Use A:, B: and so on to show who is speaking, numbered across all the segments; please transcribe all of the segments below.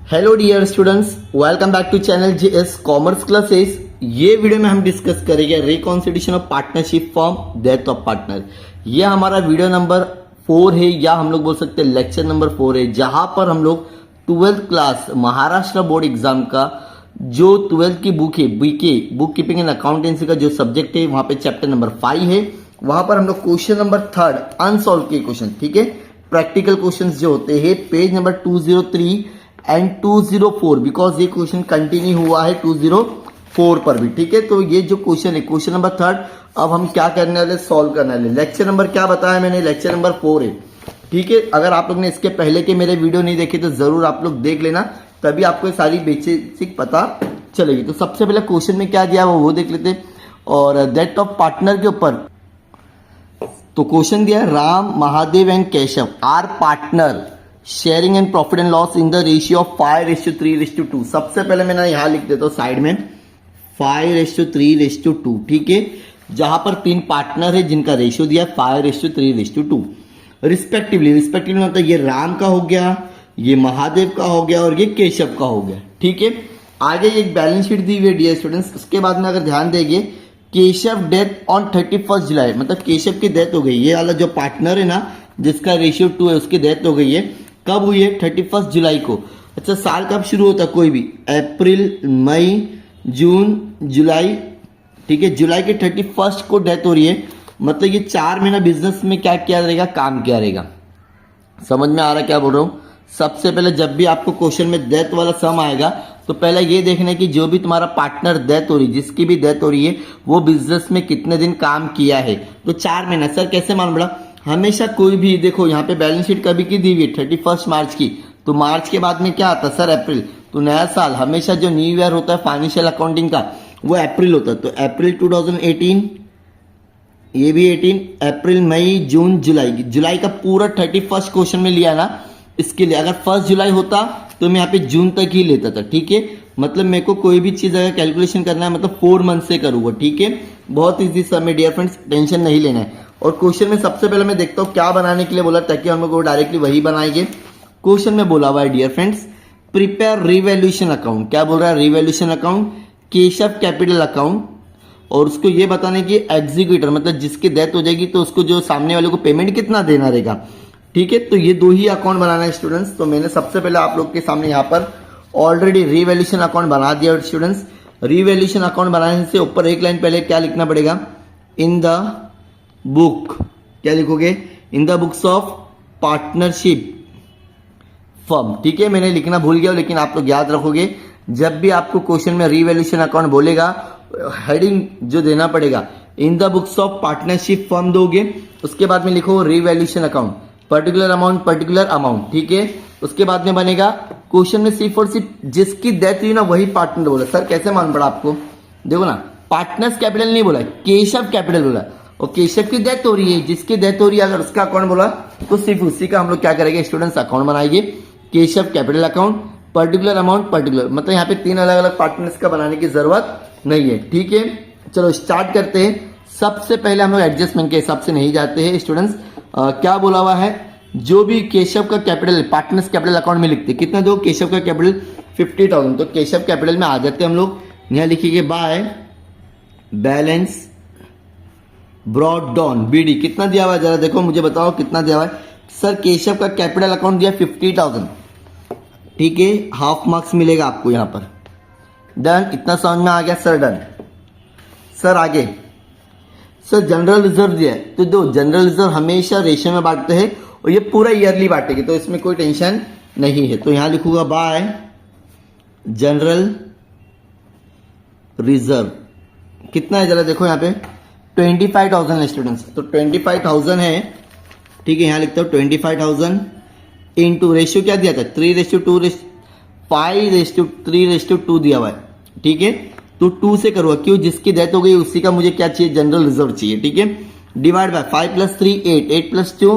A: Hello dear students, welcome back to channel JS commerce classes. ये video में हम discuss करेंगे reconstitution of partnership form death of partner. ये हमारा video number 4 है, या हम लोग बोल सकते हैं लेक्चर नंबर 4 है, जहां पर हम लोग 12th class Maharashtra board exam का जो 12th की बुक है BK book keeping and accountancy का जो सब्जेक्ट है, वहां पे चैप्टर नंबर 5 है। वहां पर हम लोग क्वेश्चन नंबर 3 अनसॉल्व के क्वेश्चन, ठीक है, प्रैक्टिकल क्वेश्चंस जो होते हैं पेज नंबर 203 एंड 204, बिकॉज ये क्वेश्चन कंटिन्यू हुआ है 204 पर भी, ठीक है। तो ये जो क्वेश्चन है क्वेश्चन नंबर 3, अब हम क्या करने वाले, सॉल्व करने वाले। लेक्चर नंबर क्या बताया मैंने, लेक्चर नंबर 4 है, ठीक है। अगर आप लोग ने इसके पहले के मेरे वीडियो नहीं देखे तो जरूर आप लोग देख लेना, तभी आपको सारी बेसिक पता चलेगी। तो सबसे पहले क्वेश्चन में क्या दिया वो देख लेते, और डेथ ऑफ पार्टनर के ऊपर तो क्वेश्चन दिया है, Ram, Mahadev and Keshav are partner sharing and profit and loss in the ratio of 5:3:2। सबसे पहले मैंने यहां लिख देता हूं साइड में 5:3:2, ठीक है, जहां पर 3 पार्टनर है जिनका रेशियो दिया 5:3:2 रिस्पेक्टिवली मतलब ये राम का हो गया, ये महादेव का हो गया और ये केशव का हो गया, ठीक है। आगे एक बैलेंस शीट दी हुई है डियर स्टूडेंट्स। उसके बाद में अगर ध्यान देंगे, केशव डेथ ऑन 31 जुलाई, मतलब केशव की डेथ हो गई, ये वाला जो पार्टनर है ना जिसका रेशियो 2 है उसकी डेथ हो गई है। कब हुई है? 31 जुलाई को। अच्छा, साल कब शुरू होता है कोई भी? अप्रैल, मई, जून, जुलाई, ठीक है। जुलाई के 31 को डेथ हो रही है, मतलब ये 4 महीना बिजनेस में क्या किया रहेगा, काम किया रहेगा। समझ में आ रहा है क्या बोल रहा हूं? सबसे पहले जब भी आपको क्वेश्चन में डेथ वाला सम आएगा तो पहले ये देखना है कि जो भी तुम्हारा पार्टनर डेथ हो रही है, जिसकी भी डेथ हो रही है, वो बिजनेस में कितने दिन काम किया है। तो 4 महीना। सर कैसे मान पड़ा? हमेशा कोई भी देखो, यहाँ पे बैलेंस शीट कभी की दी हुई है 31 मार्च की, तो मार्च के बाद में क्या आता है सर? अप्रैल। तो नया साल हमेशा जो न्यू ईयर होता है फाइनेंशियल अकाउंटिंग का, वो अप्रैल होता है। तो अप्रैल 2018, ये भी 18, अप्रैल, मई, जून, जुलाई। जुलाई का पूरा 31 क्वेश्चन में लिया ना, इसके लिए अगर 1 जुलाई होता तो मैं यहाँ पे जून तक ही लेता था, ठीक है। मतलब मेरे को कोई भी चीज अगर कैलकुलेशन करना है मतलब 4 मंथ से करूंगा, ठीक है। बहुत इजी सम है डियर फ्रेंड्स, टेंशन नहीं लेना है। और क्वेश्चन में सबसे पहले मैं देखता हूँ क्या बनाने के लिए बोला, ताकि हम लोग डायरेक्टली वही बनाएंगे। क्वेश्चन में बोला हुआ है dear friends, prepare revaluation account. क्या बोल रहा है? Revaluation account, Keshav capital account, और उसको ये बताने की एग्जीक्यूटर, मतलब जिसकी डेथ हो जाएगी तो उसको जो सामने वाले को पेमेंट कितना देना रहेगा, ठीक है। तो ये 2 ही अकाउंट बनाना है स्टूडेंट्स। तो मैंने सबसे पहले आप लोग के सामने यहाँ पर ऑलरेडी रिवैल्यूएशन अकाउंट बना दिया स्टूडेंट्स। रिवैल्यूएशन अकाउंट बनाने से ऊपर एक लाइन पहले क्या लिखना पड़ेगा? In the book. क्या लिखोगे? In the books of partnership firm, ठीक है। मैंने लिखना भूल गया, लेकिन आप लोग याद रखोगे, जब भी आपको क्वेश्चन में रिवैल्यूएशन अकाउंट बोलेगा, हेडिंग जो देना पड़ेगा in the books of partnership firm दोगे, उसके बाद में लिखो रिवैल्यूएशन अकाउंट, पर्टिकुलर अमाउंट, ठीक है। उसके बाद में बनेगा क्वेश्चन में सिर्फ और सिर्फ जिसकी डेथ हुई ना वही पार्टनर बोला। सर कैसे मान पड़ा आपको? देखो ना, पार्टनर्स कैपिटल नहीं बोला, केशव कैपिटल बोला, और केशव की डेथ हो रही है, जिसकी डेथ हो रही है अगर उसका अकाउंट बोला तो सिर्फ उसी का हम लोग क्या करेंगे स्टूडेंट्स, अकाउंट बनाएंगे। Keshav capital account, particular amount, particular, मतलब यहाँ पे 3 अलग अलग पार्टनर्स का बनाने की जरूरत नहीं है, ठीक है। चलो स्टार्ट करते हैं। सबसे पहले हम लोग एडजस्टमेंट के हिसाब से नहीं जाते हैं स्टूडेंट्स। क्या बोला हुआ है? जो भी केशव का कैपिटल पार्टनर्स कैपिटल अकाउंट में लिखते कितना दो, केशव का कैपिटल 50,000, तो केशव कैपिटल में आ जाते हैं हम लोग। यहाँ लिखिए by balance brought down BD, कितना दिया हुआ है जरा देखो, मुझे बताओ कितना दिया हुआ है। सर केशव का कैपिटल अकाउंट दिया 50,000, ठीक है, हाफ मार्क्स मिलेगा आपको यहाँ पर। डन, इतना समझ में आ गया सर? डन। सर आगे, सर जनरल रिजर्व दिया है, तो दो जनरल रिजर्व हमेशा रेशियो में बांटते हैं और ये पूरा ईयरली बांटेगी, तो इसमें कोई टेंशन नहीं है। तो यहां लिखूंगा बाय जनरल रिजर्व, कितना है जरा देखो यहाँ पे 25,000 है स्टूडेंट्स, तो 25,000 है, ठीक है। यहां लिखता हूं 25,000 इंटू रेशियो क्या दिया था 3:2, 5:3:2 दिया हुआ है, ठीक है। तो 2 से करूंगा, क्यों? जिसकी डेथ हो गई उसी का मुझे क्या चाहिए, जनरल रिजर्व चाहिए, ठीक है। डिवाइड बाय 5 + 3 8, 8 + 2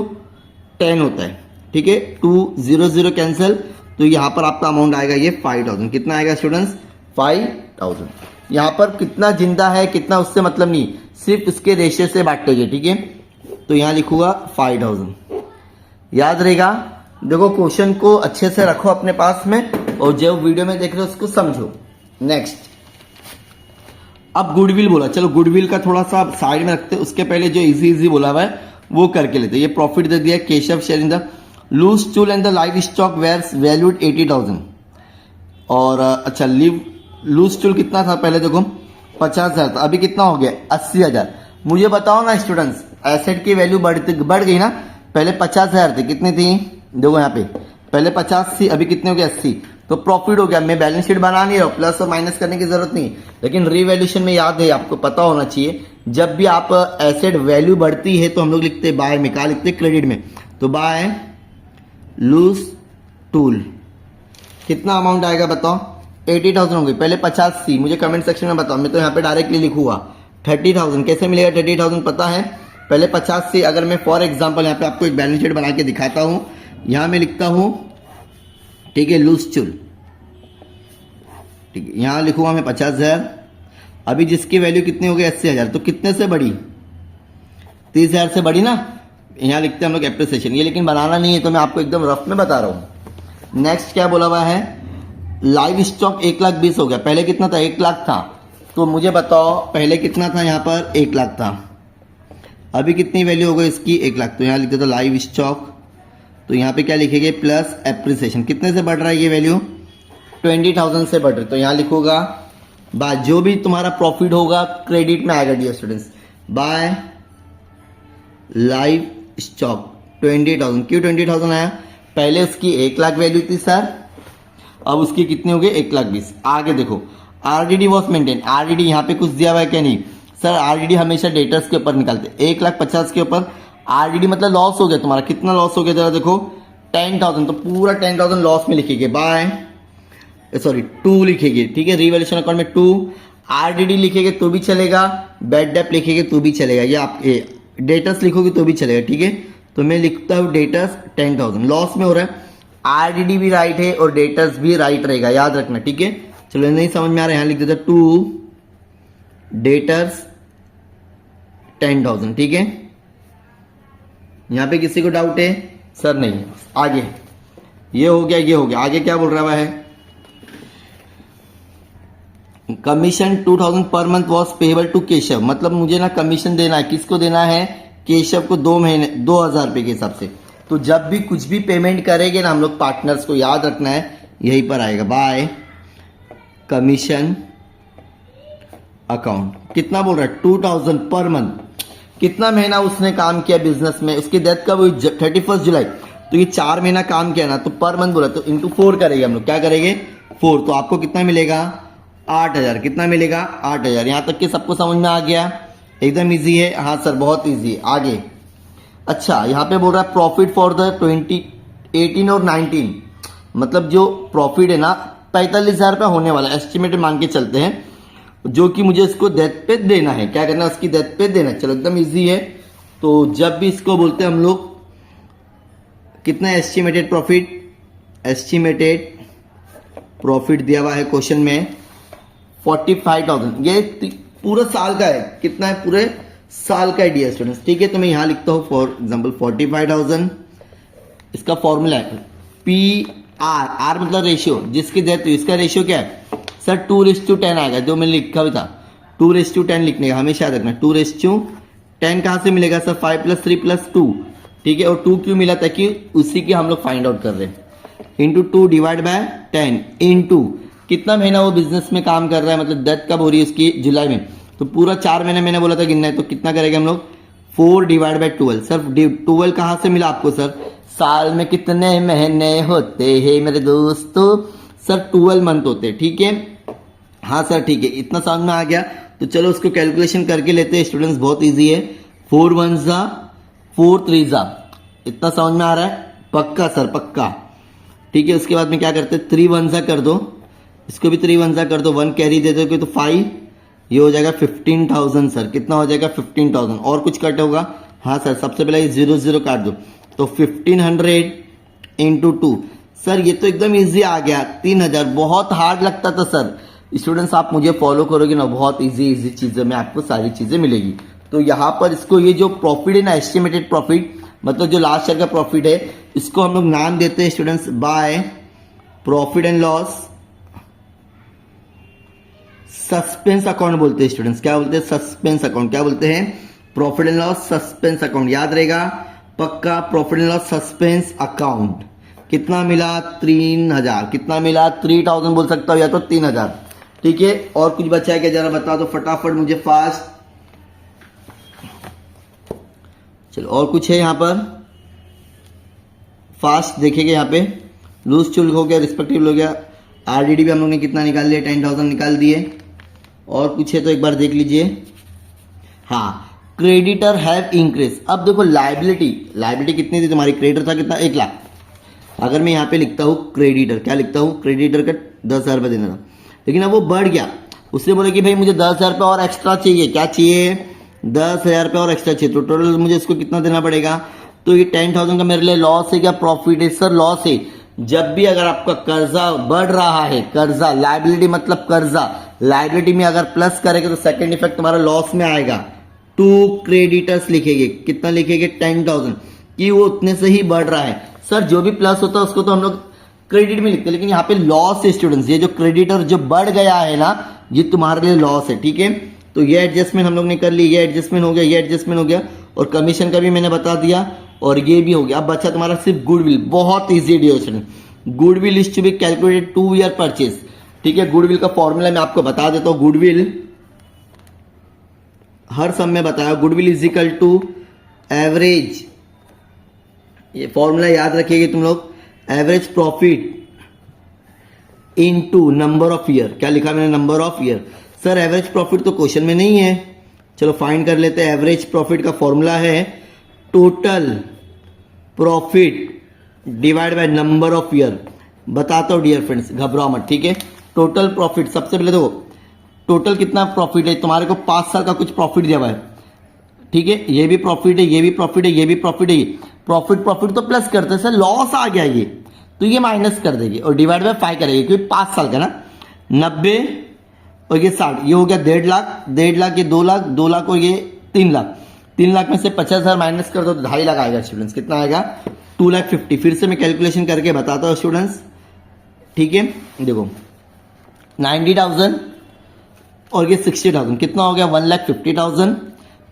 A: 10 होता है, ठीक है। 2 0 0 कैंसिल, तो यहां पर आपका अमाउंट आएगा ये 5,000। कितना आएगा स्टूडेंट्स? 5,000। यहां पर कितना जिंदा है कितना उससे मतलब नहीं, सिर्फ उसके रेशियो से बांटोगे, ठीक है। तो यहां लिखूंगा 5,000, याद रहेगा। देखो क्वेश्चन को अच्छे से रखो अपने पास में, और जो वीडियो में देख रहे हो उसको समझो। नेक्स्ट, अब गुडविल बोला, चलो गुडविल का थोड़ा सा साइड में रखते हैं, उसके पहले जो इजी बोला हुआ है वो करके लेते हैं। ये प्रॉफिट दे दिया, Keshav share in the loose tool and the livestock were valued 80,000। और अच्छा, लूज टूल कितना था पहले देखो 50,000 था, अभी कितना हो गया 80,000। मुझे बताओ ना स्टूडेंट्स, एसेट की वैल्यू बढ़ गई ना, पहले 50,000 थी, कितनी थी देखो यहाँ पे, पहले 50 थी, अभी कितने हो गए 80, तो प्रॉफिट हो गया। मैं बैलेंस शीट बना नहीं रहा हूँ, प्लस और माइनस करने की जरूरत नहीं, लेकिन रीवैल्यूएशन में याद है, आपको पता होना चाहिए, जब भी आप एसेट वैल्यू बढ़ती है तो हम लोग लिखते हैं बाय में, कहा लिखते हैं क्रेडिट में, तो बाय लूज टूल कितना अमाउंट आएगा बताओ, 80,000 होंगे, पहले 50 थी, मुझे कमेंट सेक्शन में बताओ, मैं तो यहाँ पे डायरेक्टली लिखूंगा 30,000। कैसे मिलेगा 30,000 पता है, पहले 50 थी। अगर मैं फॉर एग्जांपल यहाँ पे आपको एक बैलेंस शीट बना के दिखाता हूँ, यहाँ मैं लिखता हूँ, ठीक है, लूज टूल, ठीक है, यहाँ लिखूंगा मैं 50,000, अभी जिसकी वैल्यू कितनी हो गई 80,000, तो कितने से बढ़ी 30,000 से बढ़ी ना, यहाँ लिखते हैं हम लोग एप्रिसिएशन, ये लेकिन बनाना नहीं है, तो मैं आपको एकदम रफ में बता रहा हूँ। नेक्स्ट क्या बोला हुआ है, लाइव स्टॉक 1,20,000 हो गया, पहले कितना था 1 लाख था, तो मुझे बताओ पहले कितना था, यहाँ पर 1 लाख था, अभी कितनी वैल्यू हो गई इसकी 1 लाख, तो यहाँ लिखते तो लाइव स्टॉक, तो यहाँ पे क्या लिखेंगे प्लस एप्रिसिएशन, कितने से बढ़ रहा है ये वैल्यू 20,000 से बढ़ रही, तो यहाँ लिखूंगा बाय, जो भी तुम्हारा प्रॉफिट होगा क्रेडिट में आएगा dear students, by livestock 20,000। क्यों 20,000 आया, पहले उसकी 1 लाख वैल्यू थी सर, अब उसकी कितनी हो गई 1,20,000। आगे देखो, आरडीडी वॉज मेंटेन, आरडीडी यहाँ पे कुछ दिया हुआ है क्या, नहीं सर, आरडीडी हमेशा डेटर्स के ऊपर निकालते, 1,50,000 के ऊपर आरडीडी मतलब लॉस हो गया तुम्हारा, कितना लॉस हो गया जरा देखो 10,000, तो पूरा 10,000 लॉस में लिखेंगे, बाय सॉरी 2 लिखेंगे, ठीक है, रिवैल्यूएशन अकाउंट में 2, आरडीडी लिखेंगे तो भी चलेगा, बैड डेट लिखेंगे तो भी चलेगा, या आप डेटर्स लिखोगे तो भी चलेगा, ठीक है, तो मैं लिखता हूँ डेटर्स 10,000, लॉस में हो रहा है, आरडीडी भी राइट है और डेटर्स भी राइट रहेगा, याद रखना, ठीक है। चलो नहीं समझ में आ रहा है, यहाँ लिख देता 2 डेटर्स 10,000, ठीक है, यहाँ पे किसी को डाउट है सर, नहीं, आगे ये हो गया, ये हो गया, आगे क्या बोल रहा है, commission 2,000 per month was payable to Keshav, मतलब मुझे ना कमीशन देना है, किसको देना है, केशव को 2 महीने 2,000 रुपए के हिसाब से, तो जब भी कुछ भी पेमेंट करेंगे ना हम लोग पार्टनर्स को, याद रखना है यहीं पर आएगा, बाय कमीशन अकाउंट, कितना बोल रहा है 2,000 पर मंथ, कितना महीना उसने काम किया बिजनेस में, उसकी डेथ कब हुई 31 जुलाई, तो ये 4 महीना काम किया ना, तो पर मंथ बोला, तो इंटू 4 करेंगे हम लोग, क्या करेंगे 4, तो आपको कितना मिलेगा 8,000, कितना मिलेगा 8,000। यहाँ तक कि सबको समझ में आ गया, एकदम इजी है, हाँ सर बहुत इजी है। आगे अच्छा, यहाँ पे बोल रहा है प्रॉफिट फॉर द 2018 और 19, मतलब जो प्रॉफिट है ना 45,000 रुपया होने वाला, एस्टिमेटेड मान के चलते हैं, जो कि मुझे इसको डेथ पे देना है, क्या करना है उसकी डेथ पे देना है, चलो एकदम इजी है। तो जब भी इसको बोलते हैं हम लोग, कितना एस्टिमेटेड प्रॉफिट दिया हुआ है क्वेश्चन में 45,000, ये पूरा साल का है, कितना है पूरे साल का है डियर स्टूडेंट्स, ठीक है, तो मैं यहां लिखता हूं फॉर एग्जांपल 45,000, इसका फॉर्मूला है PR, आर मतलब रेशियो, जिसकी डेथ हुई इसका रेशियो क्या है सर 2:10 आएगा, जो मैंने लिखा हुआ था 2:10 लिखने का, हमेशा याद रखना 2:10 कहां से मिलेगा सर 5 + 3 + 2, ठीक है, और 2 क्यों मिला था कि उसी की हम लोग फाइंड आउट कर रहे हैं, इंटू 2 डिवाइड बाय 10 इंटू कितना महीना वो बिजनेस में काम कर रहा है, मतलब डेथ कब हो रही है उसकी जुलाई में, तो पूरा 4 महीने मैंने बोला था गिनना है, तो कितना करेंगे हम लोग 4 डिवाइड बाय 12, सर 12 कहां से मिला आपको सर, साल में कितने महीने होते हैं मेरे दोस्तों, सर 12 मंथ होते हैं, ठीक है, हाँ सर ठीक है, इतना समझ में आ गया। तो चलो उसको कैलकुलेशन करके लेते हैं स्टूडेंट्स, बहुत इजी है, 4 1 जा 4 3 जा, इतना समझ में आ रहा है, पक्का सर पक्का, ठीक है। उसके बाद में क्या करते हैं 3 1 जा कर दो, इसको भी 3 1 जा कर दो, 1 कैरी दे दो तो 5, ये हो जाएगा 15,000 सर, कितना हो जाएगा 15,000, और कुछ कट होगा, हाँ सर सबसे पहले ये 0 0 काट दो, तो 1500 इंटू 2, सर ये तो एकदम इजी आ गया 3,000, बहुत हार्ड लगता था सर, स्टूडेंट्स आप मुझे फॉलो करोगे ना, बहुत इजी चीजें में आपको सारी चीजें मिलेगी। तो यहाँ पर इसको ये जो प्रॉफिट है ना, एस्टिमेटेड प्रॉफिट मतलब जो लास्ट ईयर का प्रॉफिट है, इसको हम लोग नाम देते हैं students by profit and loss suspense account बोलते हैं स्टूडेंट्स। क्या बोलते हैं? Suspense account. क्या बोलते हैं? Profit and loss suspense account. याद रहेगा पक्का, profit and loss suspense account. कितना मिला? 3000। कितना मिला? 3000 बोल सकता हूं या तो 3000। ठीक है, और कुछ बचा है क्या जरा बताओ तो फटाफट मुझे फास्ट। चलो और कुछ है यहां पर, फास्ट देखेंगे। यहां पे लूज चुल हो गया, रिस्पेक्टिव हो गया, आरडीडी भी हम लोग ने कितना निकाल लिया? 10,000 निकाल दिए। और कुछ है तो एक बार देख लीजिए। हाँ, क्रेडिटर हैव इंक्रीज। अब देखो लाइबिलिटी कितनी थी तुम्हारी? क्रेडिटर था कितना? 1 लाख। अगर मैं यहाँ पे लिखता हूँ क्रेडिटर, क्या लिखता हूँ? क्रेडिटर का 10,000 रुपये देना था, लेकिन अब वो बढ़ गया। उसने बोला कि भाई मुझे 10,000 रुपये और एक्स्ट्रा चाहिए। क्या चाहिए? 10,000 रुपये और एक्स्ट्रा चाहिए। तो टोटल मुझे इसको कितना देना पड़ेगा? तो ये 10,000 का मेरे लिए लॉस है क्या प्रॉफिट है? सर लॉस है। जब भी अगर आपका कर्जा बढ़ रहा है, कर्जा लाइबिलिटी मतलब कर्जा, लाइबिलिटी में अगर प्लस करेंगे तो सेकंड इफेक्ट तुम्हारा लॉस में आएगा। टू क्रेडिटर्स लिखेंगे, कितना लिखेंगे? 10,000 कि वो उतने से ही बढ़ रहा है। सर जो भी प्लस होता है उसको तो हम लोग क्रेडिट में लिखते हैं, लेकिन यहाँ पे लॉस है स्टूडेंट्स। ये जो क्रेडिटर जो बढ़ गया है ना, ये तुम्हारे लिए लॉस है। ठीक है, तो ये एडजस्टमेंट हम लोग ने कर ली, ये एडजस्टमेंट हो गया, ये एडजस्टमेंट हो गया, और कमीशन का भी मैंने बता दिया, और ये भी हो गया। अब बचा तुम्हारा सिर्फ गुडविल। बहुत easy division. Goodwill is to be calculated 2 year purchase. ठीक है, गुडविल का फॉर्मूला मैं आपको बता देता हूं। गुडविल हर सम में बताया, goodwill is equal to average, ये फॉर्मूला याद रखिएगा तुम लोग, average profit into number of year. क्या लिखा मैंने? Number of year. Sir average profit तो क्वेश्चन में नहीं है, चलो फाइंड कर लेते हैं। एवरेज प्रॉफिट का फॉर्मूला है total profit divide by number of year. बताता हूं डियर फ्रेंड्स, घबराओ मत। ठीक है, टोटल प्रॉफिट, सबसे पहले देखो टोटल कितना प्रॉफिट है तुम्हारे को? 5 साल का कुछ प्रॉफिट दिया हुआ है। ठीक है, ये भी प्रॉफिट है, ये भी प्रॉफिट है, ये भी प्रॉफिट है। प्रॉफिट तो प्लस करते हैं। सर लॉस आ गया ये, तो ये माइनस कर देगी और डिवाइड बाय 5 करेगी, क्योंकि 5 साल का ना। 90 और ये 60, ये हो गया 1.5 लाख, 1.5 लाख, ये 2 लाख, 2 लाख और ये 3 लाख। 3 लाख में से 50,000 माइनस कर दो तो 2.5 लाख आएगा स्टूडेंट्स। कितना आएगा? 2,50,000। फिर से मैं कैलकुलेशन करके बताता हूँ स्टूडेंट्स। ठीक है, देखो 90,000 और ये 60,000, कितना हो गया? 1,50,000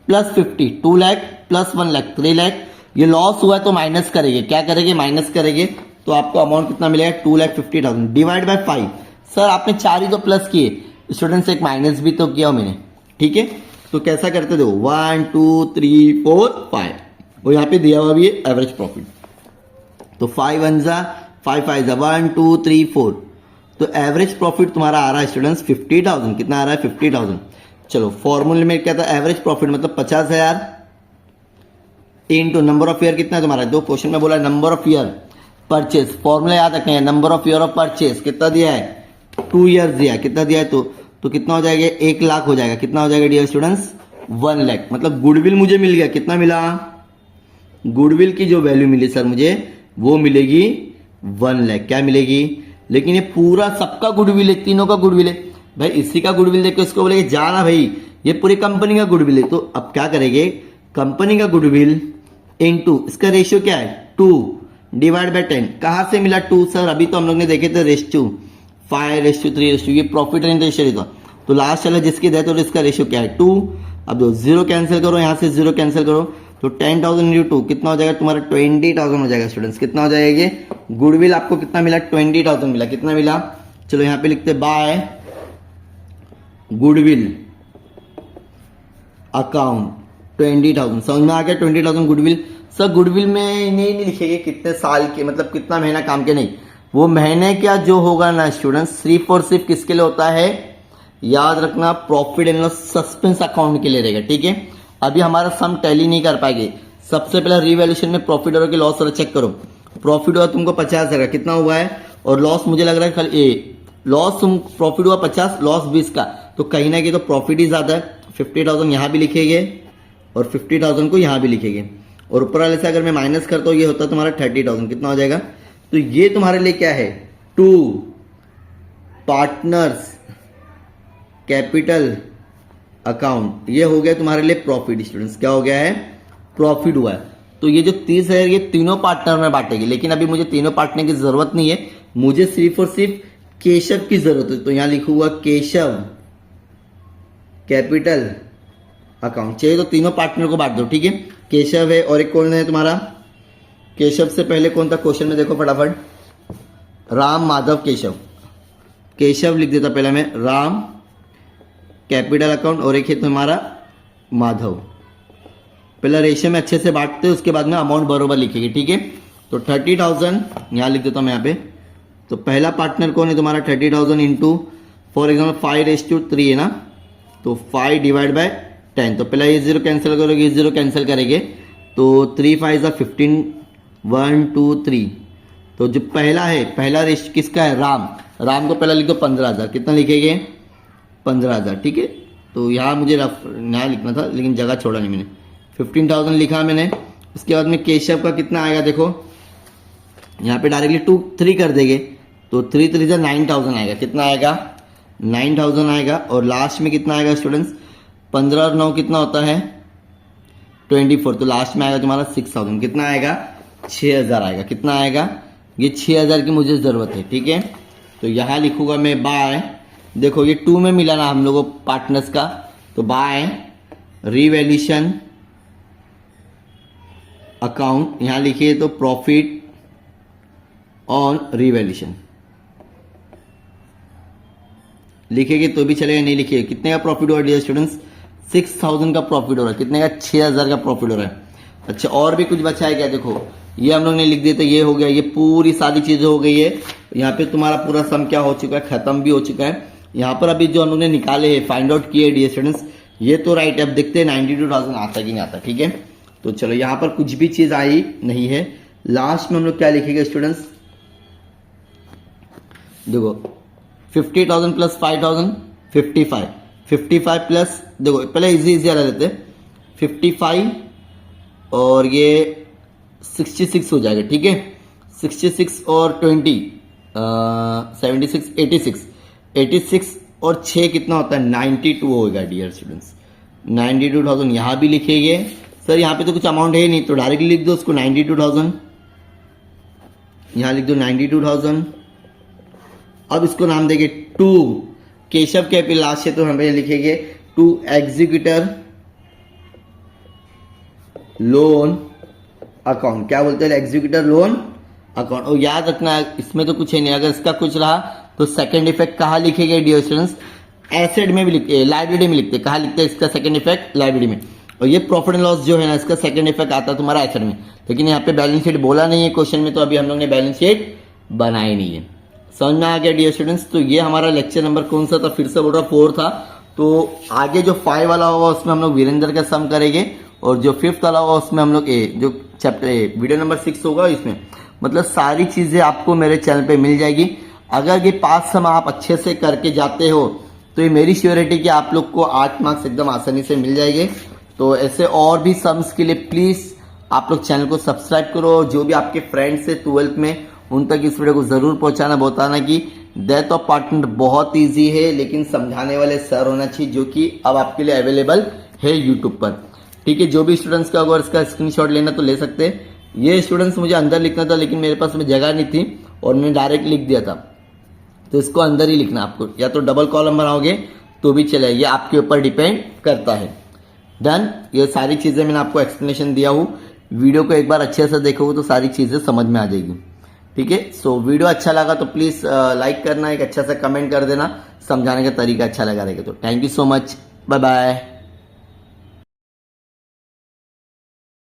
A: प्लस 50, 2 लाख प्लस 1 लाख, 3 लाख। ये लॉस हुआ तो माइनस करेंगे। क्या करेंगे? माइनस करेंगे, तो आपको अमाउंट कितना मिलेगा? 2,50,000 डिवाइड बाय 5। सर आपने 4 ही तो प्लस किए स्टूडेंट्स, एक माइनस भी तो किया मैंने। ठीक है, तो कैसा करते देखो 1 2 3 4 5, और यहाँ पे दिया हुआ भी है एवरेज प्रॉफिट। तो 5 1 जा 5 5 जा 1 2 3 4, तो एवरेज प्रॉफिट तुम्हारा आ रहा है स्टूडेंट्स 50,000। कितना आ रहा है? 50,000। चलो फॉर्मूले में क्या था? एवरेज प्रॉफिट मतलब 50,000 इनटू नंबर ऑफ ईयर। कितना है तुम्हारा? दो क्वेश्चन में बोला number of year purchase. Formula याद रखना है, number of year of purchase कितना दिया है? 2 ईयर्स दिया है। कितना दिया है? तो कितना हो जाएगा? 1 लाख हो जाएगा। कितना हो जाएगा डियर स्टूडेंट्स? 1 लाख। मतलब गुडविल मुझे मिल गया। कितना मिला? गुडविल की जो वैल्यू मिली सर मुझे, वो मिलेगी 1 लाख। क्या मिलेगी? लेकिन ये पूरा सबका गुडविल है, तीनों का गुडविल है भाई। इसी का गुडविल देखो, इसको बोलेंगे जाना भाई, ये पूरी कंपनी का गुडविल है। तो अब क्या करेंगे? कंपनी का गुडविल इनटू इसका रेशियो क्या है? 2 डिवाइड बाय 10। कहां से मिला 2 सर? अभी तो हम लोग ने देखे थे रेशियो 5 रेशियो 3 रेशियो, ये प्रॉफिट एंड रेशियो था। तो लास्ट चला जिसकी डेथ और इसका रेशियो क्या है? 2। अब दो 0 कैंसिल करो, यहां से 0 कैंसिल करो, तो 10,000 इंटू 2 कितना हो जाएगा तुम्हारा? 20,000 हो जाएगा स्टूडेंट्स। कितना हो जाएगा ये? गुडविल आपको कितना मिला? 20,000 मिला। कितना मिला? चलो यहां पे लिखते बाय गुडविल अकाउंट 20,000। समझ में आ गया? 20,000 गुडविल। सर गुडविल में नहीं लिखेंगे कितने साल के, मतलब कितना महीना काम के, नहीं। वो महीने क्या जो होगा ना स्टूडेंट्स, सिर्फ और सिर्फ किसके लिए होता है? याद रखना, profit and loss suspense account के लिए रहेगा। ठीक है, अभी हमारा सम टैली नहीं कर पाएंगे। सबसे पहले रिवैल्यूएशन में प्रॉफिट और लॉस और चेक करो। प्रॉफिट हुआ तुमको 50,000, कितना हुआ है? और लॉस मुझे लग रहा है खाली लॉस, तुम प्रॉफिट हुआ 50, लॉस 20 का, तो कहीं ना कहीं तो प्रॉफिट ही ज्यादा है। 50,000 यहां भी लिखेंगे और 50,000 को यहां भी लिखेंगे, और ऊपर वाले से अगर मैं माइनस करता हूं, ये होता है तुम्हारा 30,000। कितना हो जाएगा? तो ये तुम्हारे लिए क्या है? 2 पार्टनर्स कैपिटल अकाउंट। ये हो गया तुम्हारे लिए प्रॉफिट स्टूडेंट्स। क्या हो गया है? प्रॉफिट हुआ है। तो ये जो 30,000 ये तीनों पार्टनर में बांटेगी, लेकिन अभी मुझे तीनों बांटने की जरूरत नहीं है, मुझे सिर्फ और सिर्फ केशव की जरूरत है, तो यहां लिखूंगा केशव कैपिटल अकाउंट। चाहिए तो तीनों पार्टनर को बांट दो, ठीक है। केशव है और एक कौन है तुम्हारा, केशव से पहले कौन था क्वेश्चन में, देखो फटाफट, राम माधव केशव। केशव लिख देता पहले मैं, राम कैपिटल अकाउंट, और एक है तुम्हारा माधव। पहला रेशियो में अच्छे से बांटते, उसके बाद में अमाउंट बरोबर लिखेगी, ठीक है। तो 30,000 यहाँ लिख देता हूँ मैं यहाँ पे। तो पहला पार्टनर कौन है तुम्हारा, 30,000 इंटू फॉर एग्जाम्पल 5:3 है ना, तो 5 डिवाइड बाय 10। तो पहला ये जीरो कैंसिल करोगे, ये जीरो कैंसिल करेंगे, तो 3 5 जा 15, 1 2 3। तो जो पहला है, पहला रेशियो किसका है, राम। राम को पहला लिख दो 15,000, कितना लिखेंगे 15,000, ठीक है। तो यहाँ मुझे यहाँ लिखना था लेकिन जगह छोड़ा नहीं मैंने, 15,000 लिखा मैंने। उसके बाद में केशव का कितना आएगा, देखो यहाँ पे डायरेक्टली 2 3 कर देंगे, तो 3 3 जा 9,000 आएगा, कितना आएगा 9,000 आएगा। और लास्ट में कितना आएगा स्टूडेंट्स, 15 और 9 कितना होता है 24, तो लास्ट में आएगा तुम्हारा 6,000, कितना आएगा 6,000 आएगा, कितना आएगा, ये 6,000 की मुझे जरूरत है, ठीक है। तो यहाँ लिखूंगा मैं बाय, देखो ये 2 में मिला ना हम लोगों पार्टनर्स का, तो बाय रिवैल्यूएशन अकाउंट, यहां लिखिए तो प्रॉफिट ऑन रिवैल्यूएशन लिखेंगे तो भी चलेगा, नहीं लिखिए। कितने का प्रॉफिट हो रहा है स्टूडेंट्स, 6,000 का प्रॉफिट हो रहा है, कितने का 6,000 का प्रॉफिट हो रहा है। अच्छा और भी कुछ बचा है क्या, देखो ये हम लोग ने लिख दिया, तो ये हो गया, ये पूरी सारी चीजें हो गई है। यहाँ पे तुम्हारा पूरा सम क्या हो चुका है, खत्म भी हो चुका है। यहाँ पर अभी जो हम लोग ने निकाले हैं, फाइंड आउट किए डियर स्टूडेंट्स, ये तो राइट है। अब देखते हैं 92,000 आता कि नहीं आता, ठीक है। तो चलो यहाँ पर कुछ भी चीज आई नहीं है। लास्ट में हम लोग क्या लिखेंगे स्टूडेंट्स, देखो 50,000 प्लस 5,000 55, 55 प्लस, देखो पहले इजी वाला लेते हैं, 55 और ये 66 हो जाएगा, ठीक है। 66 और 20 76 86, 86 और 6 कितना होता है 92 होगा डियर स्टूडेंट्स। 92,000 यहाँ भी लिखेंगे, सर यहाँ पे तो कुछ अमाउंट है नहीं, तो डायरेक्टली लिख दो उसको 92,000, यहाँ लिख दो 92,000। अब इसको नाम देंगे 2 केशव के पे लास्ट है, तो हम लिखेंगे 2 एग्जीक्यूटर लोन अकाउंट, क्या बोलते हैं एग्जीक्यूटर लोन अकाउंट। और याद रखना इसमें तो कुछ है नहीं, अगर इसका कुछ रहा तो सेकंड इफेक्ट कहाँ लिखेंगे डियर स्टूडेंट्स, एसेट में भी लिखते, लाइब्रेरी में लिखते, कहाँ लिखते हैं इसका सेकंड इफेक्ट, लाइब्रेरी में। और ये प्रॉफिट एंड लॉस जो है ना, इसका सेकंड इफेक्ट आता है तुम्हारा एसेट में, लेकिन यहाँ पे बैलेंस शीट बोला नहीं है क्वेश्चन में, तो अभी हम लोग ने बैलेंस शीट बनाई नहीं है। समझ में आ गया डियर स्टूडेंट्स। तो ये हमारा लेक्चर नंबर कौन सा था, फिर से बोल रहा 4 था। तो आगे जो 5 वाला होगा उसमें हम लोग वीरेंद्र का सम करेंगे, और जो 5th वाला होगा उसमें हम लोग जो चैप्टर वीडियो नंबर 6 होगा इसमें, मतलब सारी चीजें आपको मेरे चैनल पे मिल जाएगी। अगर ये 5 सम आप अच्छे से करके जाते हो तो ये मेरी श्योरिटी कि आप लोग को 8 मार्क्स एकदम आसानी से मिल जाएंगे। तो ऐसे और भी सम्स के लिए प्लीज आप लोग चैनल को सब्सक्राइब करो, जो भी आपके फ्रेंड्स है 12th में उन तक इस वीडियो को जरूर पहुंचाना, बताना कि डेथ ऑफ पार्टनर बहुत इजी है, लेकिन समझाने वाले सर होना चाहिए, जो कि अब आपके लिए अवेलेबल है यूट्यूब पर, ठीक है। जो भी स्टूडेंट्स का अगर इसका स्क्रीनशॉट लेना तो ले सकते हैं। ये स्टूडेंट्स मुझे अंदर लिखना था, लेकिन मेरे पास में जगह नहीं थी और मैंने डायरेक्ट लिख दिया था, तो इसको अंदर ही लिखना आपको, या तो डबल कॉलम बनाओगे तो भी चले, ये आपके ऊपर डिपेंड करता है। डन, ये सारी चीजें मैंने आपको एक्सप्लेनेशन दिया हूँ, वीडियो को एक बार अच्छे से देखोगे तो सारी चीजें समझ में आ जाएगी, ठीक है। सो वीडियो अच्छा लगा तो प्लीज लाइक करना, एक अच्छा सा कमेंट कर देना, समझाने का तरीका अच्छा लगा रहेगा तो। Thank you so much, bye bye.